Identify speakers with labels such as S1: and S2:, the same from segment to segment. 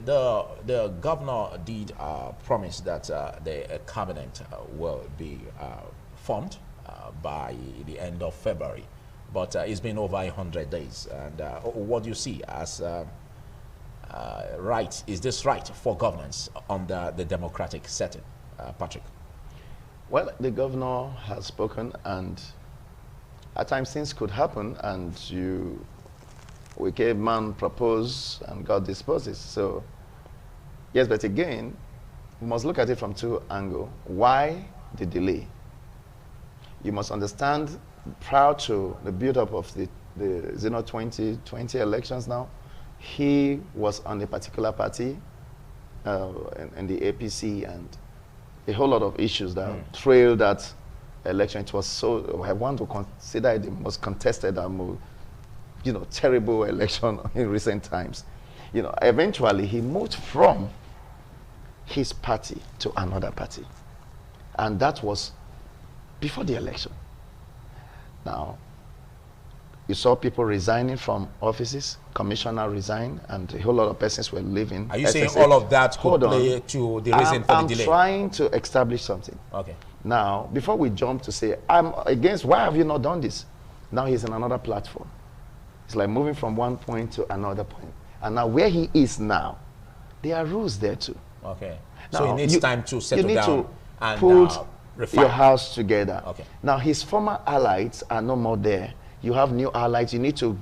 S1: the governor did promise that the cabinet will be formed by the end of February, but it's been over 100 days. And what do you see as right? Is this right for governance under the democratic setting, Patrick?
S2: Well, the governor has spoken, and at times things could happen, and we gave man propose and God disposes. So, yes, but again, we must look at it from two angles. Why the delay? You must understand, prior to the build-up of the 2020 elections now, he was on a particular party in the APC, and a whole lot of issues that trailed that election. It was so, I want to consider it the most contested and most, terrible election in recent times. Eventually he moved from his party to another party. And that was before the election. Now, you saw people resigning from offices, commissioner resigned, and a whole lot of persons were leaving.
S1: Are you saying all of that could play to the reason for the delay?
S2: I'm trying to establish something.
S1: Okay.
S2: Now, before we jump to say, I'm against, why have you not done this? Now he's in another platform. It's like moving from one point to another point. And now where he is now, there are rules there too.
S1: Okay.
S2: Now,
S1: so he needs time to settle down
S2: to
S1: and
S2: put
S1: refine
S2: your house together.
S1: Okay.
S2: Now his former allies are no more there. You have new allies. You need to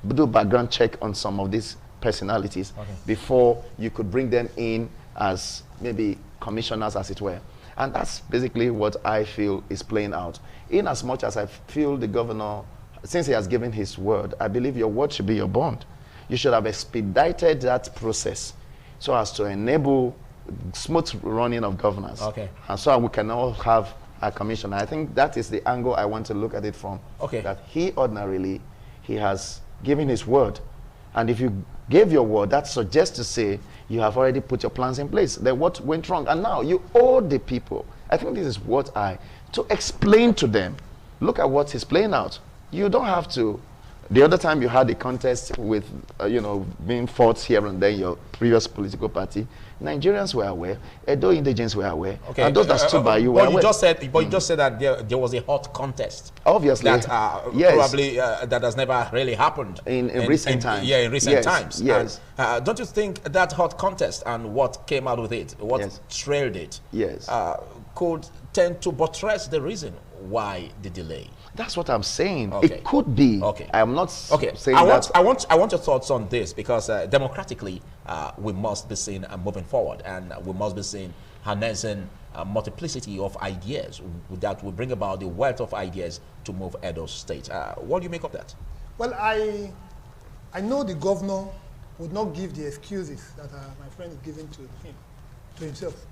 S2: do background check on some of these personalities before you could bring them in as maybe commissioners, as it were. And that's basically what I feel is playing out. In as much as I feel the governor, since he has given his word, I believe your word should be your bond. You should have expedited that process so as to enable smooth running of governance.
S1: Okay.
S2: And so we can all have a commissioner. I think that is the angle I want to look at it from.
S1: Okay.
S2: That he ordinarily, he has given his word. And if you gave your word, that suggests to say you have already put your plans in place. Then what went wrong? And now you owe the people. I think this is what to explain to them. Look at what is playing out. You don't have to. The other time you had a contest with, being fought here and there in your previous political party, Nigerians were aware, EDO indigents were aware,
S1: okay.
S2: and those that stood by you were aware.
S1: You just said that there was a hot contest.
S2: Obviously.
S1: That
S2: yes.
S1: probably that has never really happened.
S2: In recent times.
S1: Yeah, in recent times.
S2: Yes.
S1: And, don't you think that hot contest and what came out with it, what trailed it, could tend to buttress the reason why the delay?
S2: That's what I'm saying.
S1: Okay.
S2: It could be.
S1: Okay.
S2: I am not saying
S1: that. I want your thoughts on this, because democratically we must be seen moving forward, and we must be seen harnessing a multiplicity of ideas that will bring about the wealth of ideas to move Edo State. What do you make of that?
S3: Well, I know the governor would not give the excuses that my friend is giving to him, to himself.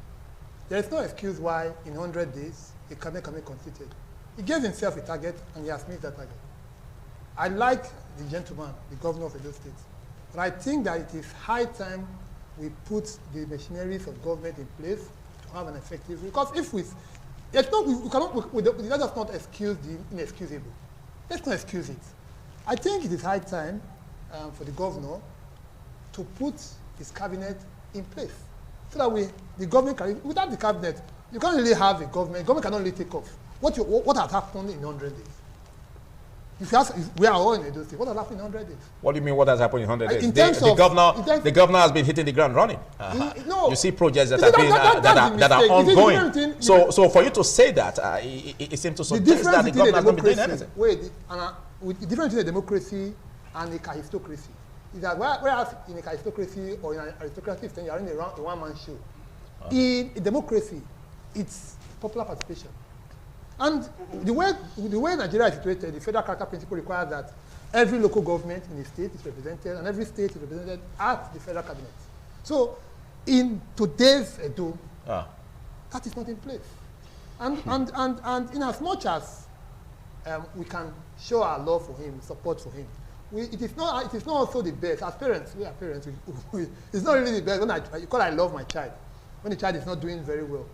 S3: There is no excuse why in 100 days a cabinet can be constituted. He gave himself a target, and he has missed that target. I like the gentleman, the governor of Edo State, but I think that it is high time we put the machineries of government in place to have an effective. Because if we cannot, let us not excuse the inexcusable. Let's not excuse it. I think it is high time for the governor to put his cabinet in place, so that the government can. Without the cabinet, you can't really have a government. Government cannot really take off. What has happened in 100 days? If you ask, we are all in Edo State. What has happened in 100 days?
S1: What do you mean, what has happened in 100 days? The governor has been hitting the ground running.
S3: No,
S1: you see projects that are ongoing. So for you to say that, it seems to suggest that the governor has not been doing anything.
S3: The difference between a democracy and a aristocracy is that whereas in a aristocracy or in an aristocratic system, you are in a one-man show. In a democracy, it's popular participation. And the way Nigeria is situated, the federal character principle requires that every local government in a state is represented, and every state is represented at the federal cabinet. So, in today's Edo, that is not in place. And in as much as we can show our love for him, support for him, it is not also the best. As parents, we are parents. It's not really the best. Because I love my child. When the child is not doing very well,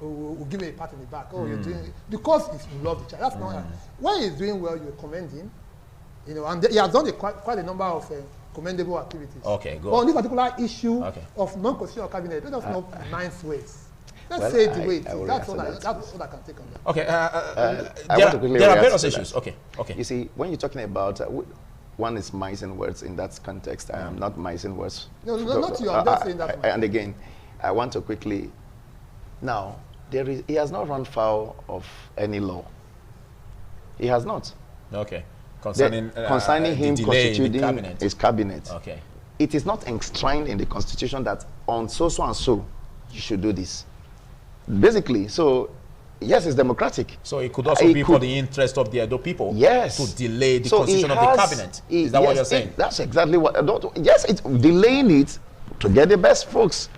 S3: we'll give him a pat on the back. Oh, you're doing it. Because you love the child. That's not. When he's doing well, you commend him. And he has done quite a number of commendable activities.
S1: Okay, go
S3: But
S1: on.
S3: on this particular issue
S1: Okay.
S3: of non-constitutional cabinet, let us know nice ways. Let's
S2: well,
S3: say it the way it
S2: I
S3: is.
S2: will
S3: That's
S2: answer
S3: what I can take on that.
S1: Okay,
S2: I
S1: there,
S2: want to quickly
S1: there are
S2: react
S1: various
S2: to that.
S1: issues. Okay, okay.
S2: You see, when you're talking about, one is mice and words in that context. I am not mice and words.
S3: No, not you. I'm just saying that.
S2: And again, I want to quickly, now, he has not run foul of any law. He has not.
S1: Okay. Concerning,
S2: Concerning him
S1: the delay in the
S2: constituting
S1: cabinet.
S2: his cabinet.
S1: Okay.
S2: It is not enshrined in the constitution that on so and so you should do this. Basically, so yes, it's democratic.
S1: So it could also be for the interest of the Edo people.
S2: Yes.
S1: To delay the
S2: So
S1: constitution of the cabinet. Is that what you're saying?
S2: That's exactly what. Yes, it's delaying it to get the best folks.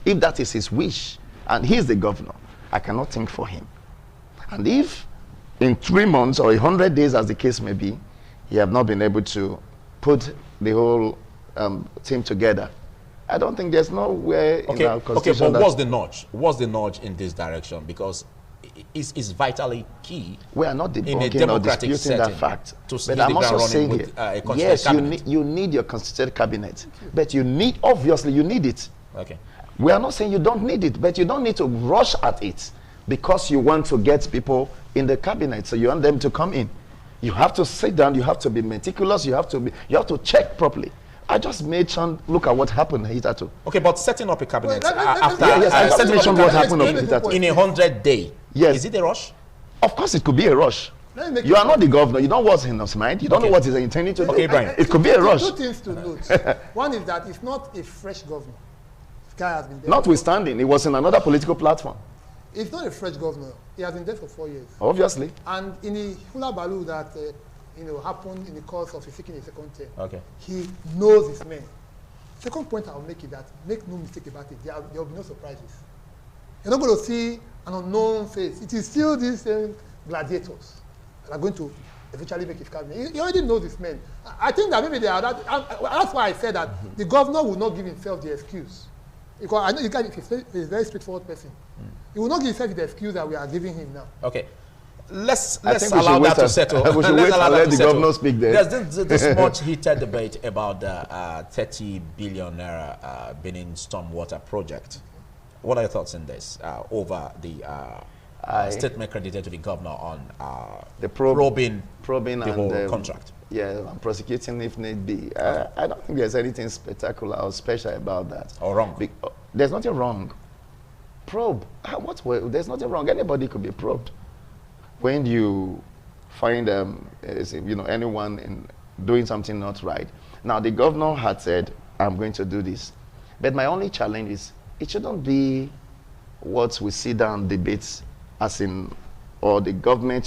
S2: If that is his wish, and he's the governor, I cannot think for him. And if in 3 months or 100 days, as the case may be, he have not been able to put the whole team together, I don't think there's nowhere in our constitution.
S1: Okay, but what's the nudge? What's the nudge in this direction? Because it's vitally key.
S2: We are not
S1: in a
S2: debunking or
S1: democratic
S2: disputing that
S1: setting
S2: fact.
S1: to hit
S2: But
S1: the
S2: I'm
S1: ground
S2: also
S1: running
S2: saying
S1: with,
S2: here,
S1: a constituted
S2: yes,
S1: cabinet.
S2: you need your constituted cabinet. But you need, obviously, you need it.
S1: Okay.
S2: We are not saying you don't need it, but you don't need to rush at it because you want to get people in the cabinet. So you want them to come in. You have to sit down. You have to be meticulous. You have to check properly. I just made Sean look at what happened hitherto.
S1: Okay, but setting up a cabinet
S3: after
S2: yes, I
S1: setting up
S2: mentioned
S1: a
S2: what
S1: cabinet
S2: happened hitherto.
S1: in 100 days.
S2: Yes.
S1: Is it a rush?
S2: Of course, it could be a rush.
S3: Let me make
S2: You
S3: it
S2: are not the governor. You don't know what's in his mind. You don't know what he's intending to do.
S1: Okay, Brian.
S2: It could be a rush.
S3: Two things to note. One is that it's not a fresh governor. This guy has been there.
S2: Notwithstanding, it was in another political platform.
S3: It's not a fresh governor. He has been there for 4 years.
S2: Obviously.
S3: And in the hula baloo that happened in the course of his seeking a second term,
S1: Okay.
S3: he knows his men. Second point I'll make is that, make no mistake about it, there will be no surprises. You're not going to see an unknown face. It is still these same gladiators that are going to eventually make his cabinet. He already knows his men. I think that maybe they are that. That's why I said that the governor will not give himself the excuse. Because I know the guy is a very straightforward person. He will not give himself the excuse that we are giving him now.
S1: Okay. Let's
S2: think we
S1: allow
S2: should
S1: that
S2: wait
S1: to settle.
S2: we should
S1: Let's
S2: wait
S1: allow
S2: and
S1: that
S2: let
S1: to
S2: the
S1: settle.
S2: governor speak then.
S1: There's this much heated debate about the 30 billion naira Benin stormwater project. What are your thoughts on this over the statement credited to the governor on
S2: The
S1: probing
S2: the
S1: the whole contract?
S2: Yeah, and prosecuting if need be. I don't think there's anything spectacular or special about that.
S1: Or wrong?
S2: There's nothing wrong. Probe. There's nothing wrong. Anybody could be probed. When you find anyone in doing something not right. Now the governor had said, I'm going to do this. But my only challenge is it shouldn't be what we sit down debates as in, or the governor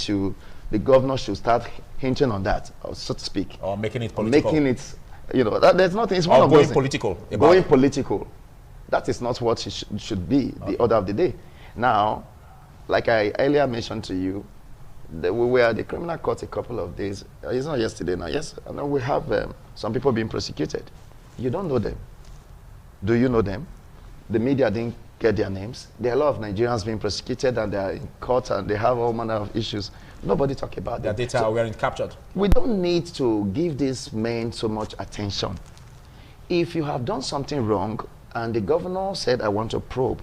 S2: should start hinting on that, or so to speak.
S1: Or making it political.
S2: Making it, there's nothing. It's one
S1: Or
S2: of
S1: going
S2: those
S1: political.
S2: Going political. That is not what it should be, the order of the day. Now, like I earlier mentioned to you, we were at the criminal court a couple of days. It's not yesterday now. Yes, I know we have some people being prosecuted. You don't know them. Do you know them? The media didn't get their names. There are a lot of Nigerians being prosecuted and they are in court and they have all manner of issues. Nobody talk about
S1: Their
S2: them.
S1: data weren't captured.
S2: We don't need to give these men so much attention. If you have done something wrong and the governor said, I want to probe,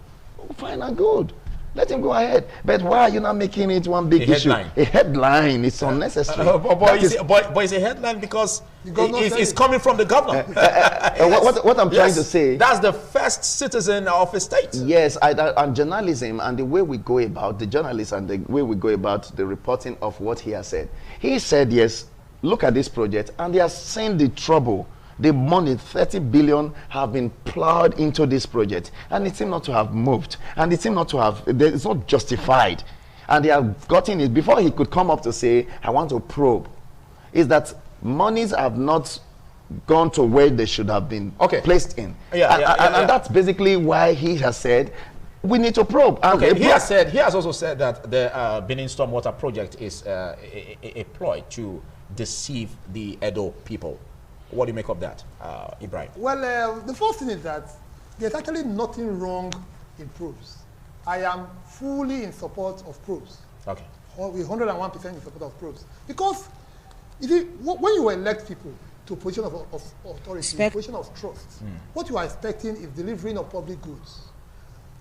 S2: fine and good. Let him go ahead. But why are you not making it one big issue? A headline. It's unnecessary.
S1: But it's a headline because it's coming from the governor.
S2: What I'm trying to say.
S1: That's the first citizen of a state.
S2: Yes, and journalism and the way we go about, the journalists and the way we go about the reporting of what he has said. He said, yes, look at this project, and they are saying the trouble. The money, 30 billion, have been plowed into this project, and it seems not to have moved, and it seems not to have, it's not justified. And they have gotten it before he could come up to say, I want to probe. Is that monies have not gone to where they should have been placed in. And that's basically why he has said, we need to probe. And
S1: he has also said that the Benin Stormwater project is a ploy to deceive the Edo people. What do you make of that, Ibrahim?
S3: Well, the first thing is that there's actually nothing wrong in probes. I am fully in support of probes. With 101% in support of probes. Because when you elect people to a position of authority, a position of trust. What you are expecting is delivering of public goods.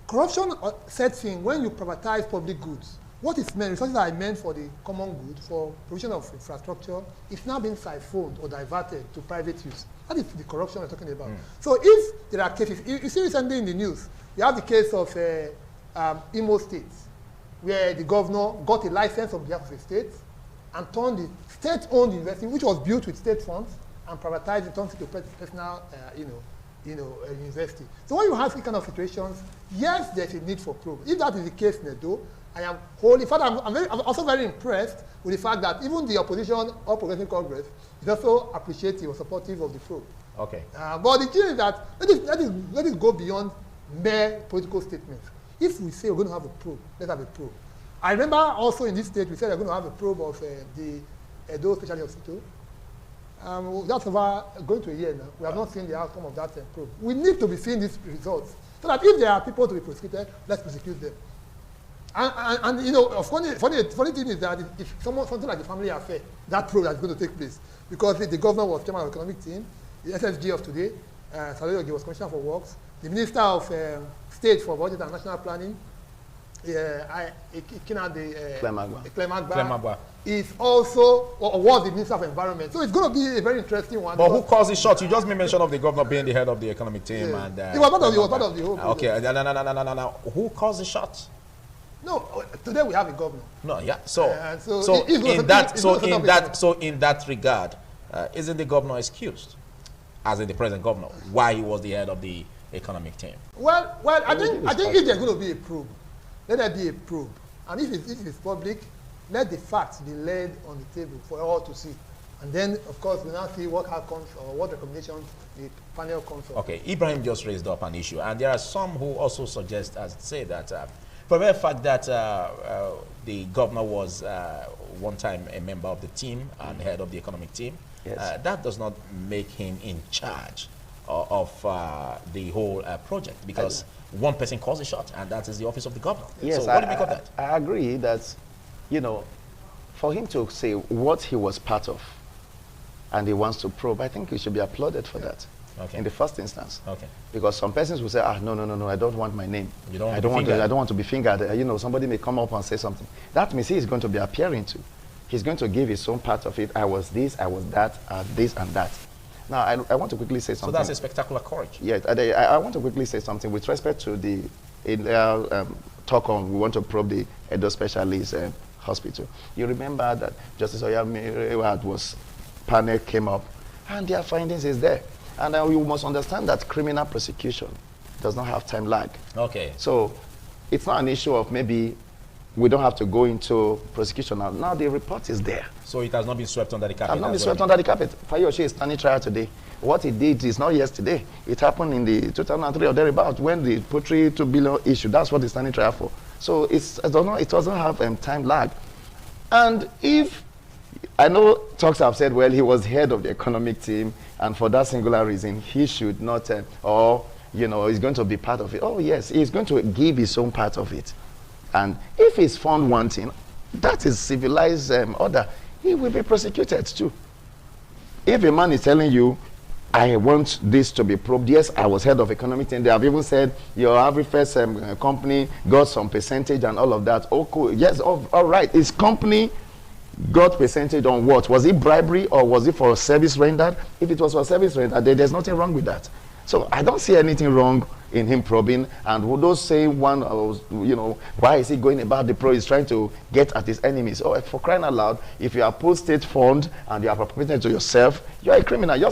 S3: Corruption sets in when you privatize public goods. What is meant, resources that are meant for the common good, for provision of infrastructure, is now being siphoned or diverted to private use. That is the corruption we're talking about. So if there are cases, you see recently in the news, you have the case of Imo State, where the governor got a license on behalf of the state and turned the state-owned university, which was built with state funds, and privatized it, turned it to personal, university. So when you have these kind of situations, yes, there's a need for probe. If that is the case in EDO, I am wholly, in fact, I'm also very impressed with the fact that even the opposition or Progressive Congress is also appreciative or supportive of the probe.
S1: Okay.
S3: But the key is that let it go beyond mere political statements. If we say we're going to have a probe, let's have a probe. I remember also in this state we said we're going to have a probe of the EDO Specialty Hospital. That's over going to a year now. We have not seen the outcome of that probe. We need to be seeing these results so that if there are people to be prosecuted, let's prosecute them. And you know, funny thing is that if something like the family affair, that probe is going to take place because the governor was chairman of the economic team, the SSG of today, Saleh was commissioner for works, the minister of state for budget and national planning, Clemagba is also or was the minister of environment. So it's going to be a very interesting one.
S1: But who calls the shot? You just made mention of the governor being the head of the economic team, and
S3: it was part of the whole.
S1: Okay, no. Who calls the shots?
S3: No, today we have a governor.
S1: No, yeah. So in that regard, isn't the governor excused, as in the present governor, why he was the head of the economic team?
S3: Well, I think if there's going to be a probe, let there be a probe, and if it's public, let the facts be laid on the table for all to see, and then of course we now see what outcomes or what recommendations the panel comes up.
S1: Okay, Ibrahim just raised up an issue, and there are some who also suggest, say that. For the fact that the governor was one time a member of the team and head of the economic team, yes. That does not make him in charge of the whole project, because one person calls the shot, and that is the office of the governor.
S2: Yes,
S1: so what do you make of that?
S2: I agree that, you know, for him to say what he was part of and he wants to probe, I think he should be applauded for that. Okay. In the first instance, okay, because some persons will say, no, I don't want my name. I don't want to be fingered. You know, somebody may come up and say something. That means he is going to be appearing to. He's going to give his own part of it. I was this, I was that, this and that. Now, I want to quickly say something.
S1: So that's a spectacular courage.
S2: Yes, I want to quickly say something with respect to the talk on we want to probe the EDO Specialist Hospital. You remember that Justice Oyami was panel came up, and their findings is there. And you must understand that criminal prosecution does not have time lag. Okay. So it's not an issue of maybe we don't have to go into prosecution now. Now the report is there.
S1: So it has not been swept under the carpet?
S2: It has not been swept under the carpet. Fayoshi is standing trial today. What he did is not yesterday. It happened in the 2003 or thereabout when the poultry 2 billion issue. That's what he's standing trial for. So it doesn't have time lag. And if I know talks have said, well, he was head of the economic team, and for that singular reason, he should not, he's going to be part of it. Oh, yes, he's going to give his own part of it. And if he's found wanting, that is civilized order. He will be prosecuted too. If a man is telling you, I want this to be probed, yes, I was head of economic team. They have even said your average first company got some percentage and all of that. Oh, cool. Yes, all right. His company got percentage on what? Was it bribery or was it for service rendered? If it was for service rendered, there's nothing wrong with that. So I don't see anything wrong in him probing. And who those say why is he going about the probe? He's trying to get at his enemies. Oh, for crying out loud, if you are post state fund and you are appropriating to yourself, you are a criminal. You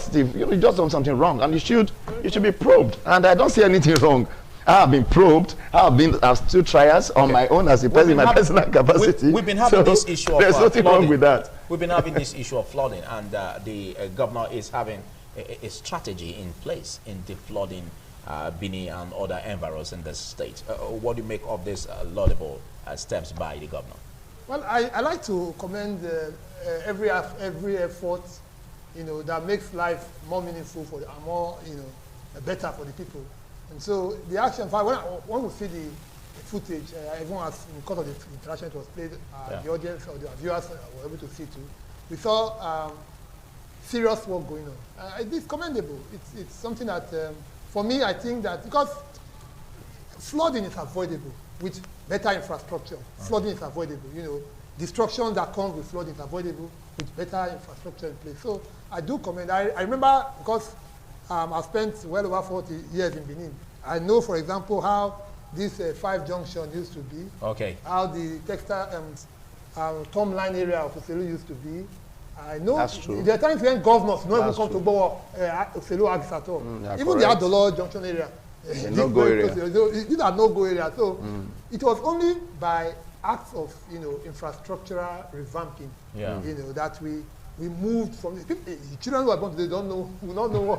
S2: just done something wrong, and you should be probed. And I don't see anything wrong. I have been probed. I've stood trials on my own as a person in my personal capacity.
S1: We've been having this issue of
S2: there's nothing wrong with that.
S1: We've been having this issue of flooding, and the governor is having a strategy in place in deflooding Bini and other environs in the state. What do you make of this laudable steps by the governor? Well,
S3: I like to commend every effort, that makes life more meaningful and more, better for the people. And so the action, when we see the footage, everyone has, in course of the interaction, it was played, the audience or the viewers were able to see too. We saw serious work going on. It's commendable. It's something that, for me, I think that because flooding is avoidable with better infrastructure. Flooding is avoidable. You know, destruction that comes with flooding is avoidable with better infrastructure in place. So I do commend. I remember because I've spent well over 40 years in Benin. I know, for example, how this 5 junction used to be.
S1: Okay.
S3: How the textile Tom line area of Oselu used to be. I know
S2: That's true.
S3: there are times when governors don't even
S2: That's
S3: come
S2: true.
S3: to Bowo, Oselu Agis at all.
S2: Yeah,
S3: Even
S2: correct.
S3: the Adolo junction area.
S2: no-go area.
S3: These are no-go areas. So it was only by acts of, you know, infrastructural revamping,
S1: Yeah.
S3: you know, that we moved from the children who are born today will not know what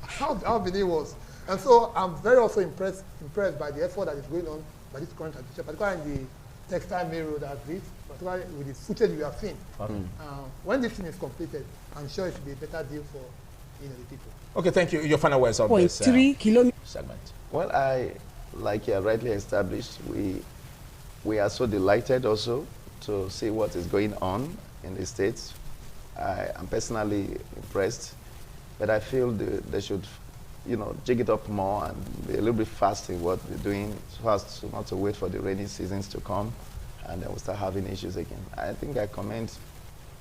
S3: how Benin was. And so I'm very also impressed by the effort that is going on by this current administration, particularly in the textile main road as this, particularly with the footage we have seen.
S1: Okay.
S3: When this thing is completed, I'm sure it will be a better deal for, you know, the people.
S1: Okay, thank you. Your final words on this
S4: 0.3 kilometers.
S1: segment.
S2: Well, like you rightly established, we are so delighted also to see what is going on in the States. I am personally impressed, but I feel they should, you know, jig it up more and be a little bit fast in what they're doing, so as to not to wait for the rainy seasons to come, and then we'll start having issues again. I think I commend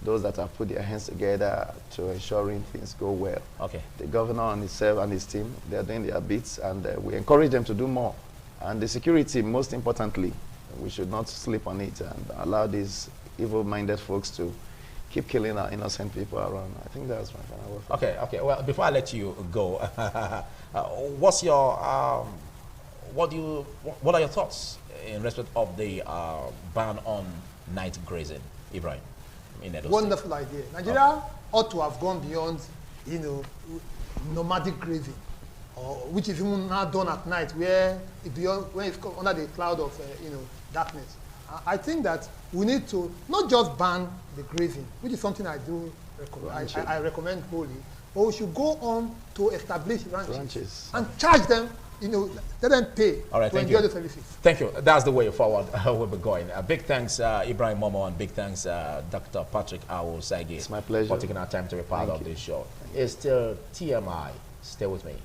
S2: those that have put their hands together to ensuring things go well.
S1: Okay.
S2: The governor and himself and his team, they're doing their bits, and we encourage them to do more. And the security, most importantly, we should not sleep on it and allow these evil-minded folks to keep killing our innocent people around. I think that's my final word.
S1: Okay. Well, before I let you go, what's your what are your thoughts in respect of the ban on night grazing, Ibrahim, in Edo State?
S3: Wonderful idea. Nigeria ought to have gone beyond, you know, nomadic grazing, or which is even now done at night, where when it's under the cloud of you know, darkness. I think that we need to not just ban the grazing, which is something I do recommend. I recommend wholly, but we should go on to establish ranches. And charge them, you know, let them pay to enjoy the services.
S1: Thank you. That's the way forward we'll be going. Big thanks, Ibrahim Momo, and big thanks, Dr. Patrick Awo-Saige.
S2: It's my pleasure.
S1: For taking our time to be part of this show. It's still TMI. Stay with me.